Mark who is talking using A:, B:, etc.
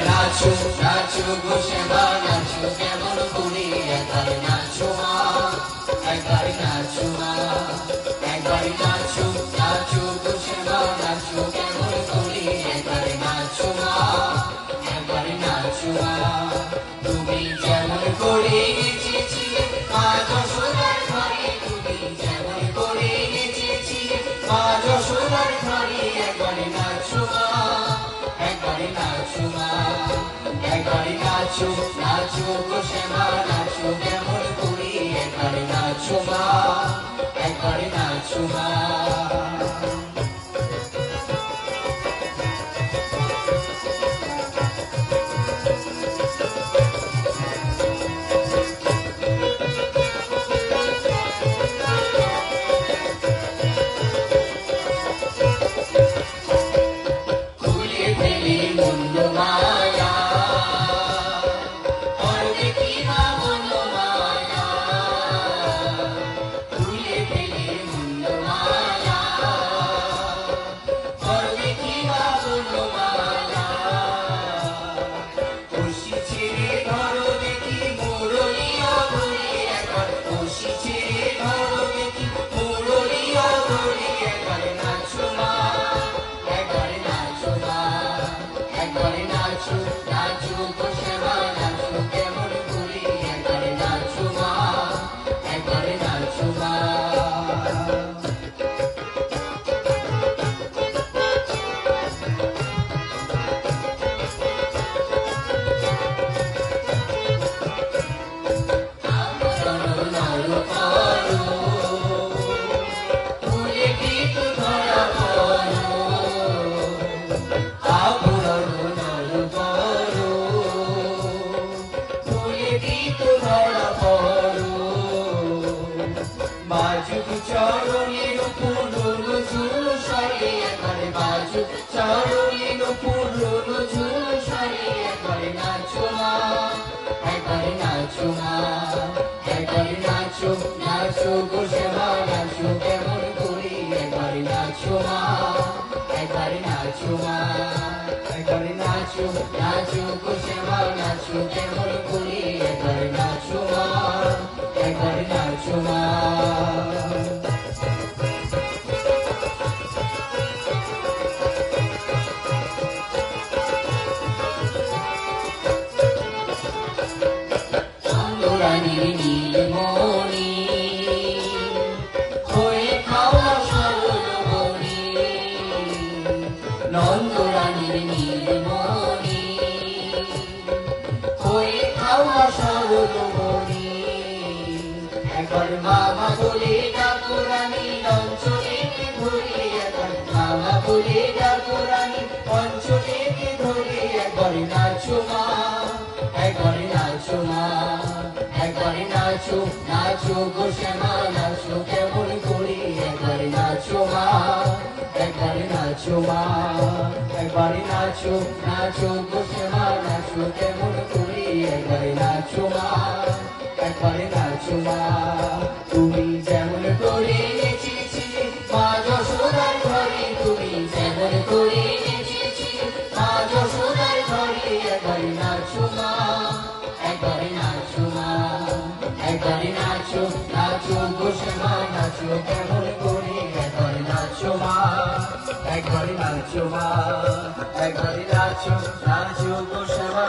A: নাচো নাচো বসে মা নাচো কেমন করি একবার নাচো মা একবার নাচো মা একবার নাচো নাচো বসে মা নাচো কেমন করি একবার নাচো মা একবার নাচো মা তুমি যেমন করে নেচেছিলে মা যশোদার ঘরে তুমি যেমন করে নেচেছিলে মা যশোদার ঘরে একবার নাচো মা একবার নাচো মা একবার নাচো নাচো বসে মা নাচো কেমন করি একবার নাচো মা একবার নাচো মা বাজুক চরণের পুরনো ঝুল সরে একবারে বাজুক চরণের পুরনো ঝুল সরে একবারে নাচো মা একবারে নাচো মা একবারে নাচো নাচো বসে মা নাচো কেমন করি একবারে নাচো মা একবারে নাচো মা একবারে নাচো নাচো বসে মা নাচো কেমন করি একবারে নাচো মা একবারে নাচো মা নীলমণি হয়ে খাওয়া সরলমণি নন্দরানীর নীলমণি হয়ে খাওয়া সরলমণি একবার মামা বলে ডাকো রানী অঞ্চলেকে ধরে একবার মামা বলে ডাকো রানী অঞ্চলেকে ধরে একবার নাচো মা একবার নাচো মা একবার নাচো নাচো বসে মা নাচো কেমন করি একবার নাচো মা একবার নাচো মা একবার নাচো নাচো বসে মা নাচো কেমন করি একবার নাচো মা একবার নাচো মা তুমি যেমন করে নেচেছিলে মা যশোদার ঘরে তুমি যেমন করে নেচেছিলে মা যশোদার ঘরে একবার নাচো মা একবার নাচো মা একবার নাচো নাচো বসে মা নাচো কেমন করি একবার নাচো মা একবার নাচো মা একবার নাচো নাচো বসে মা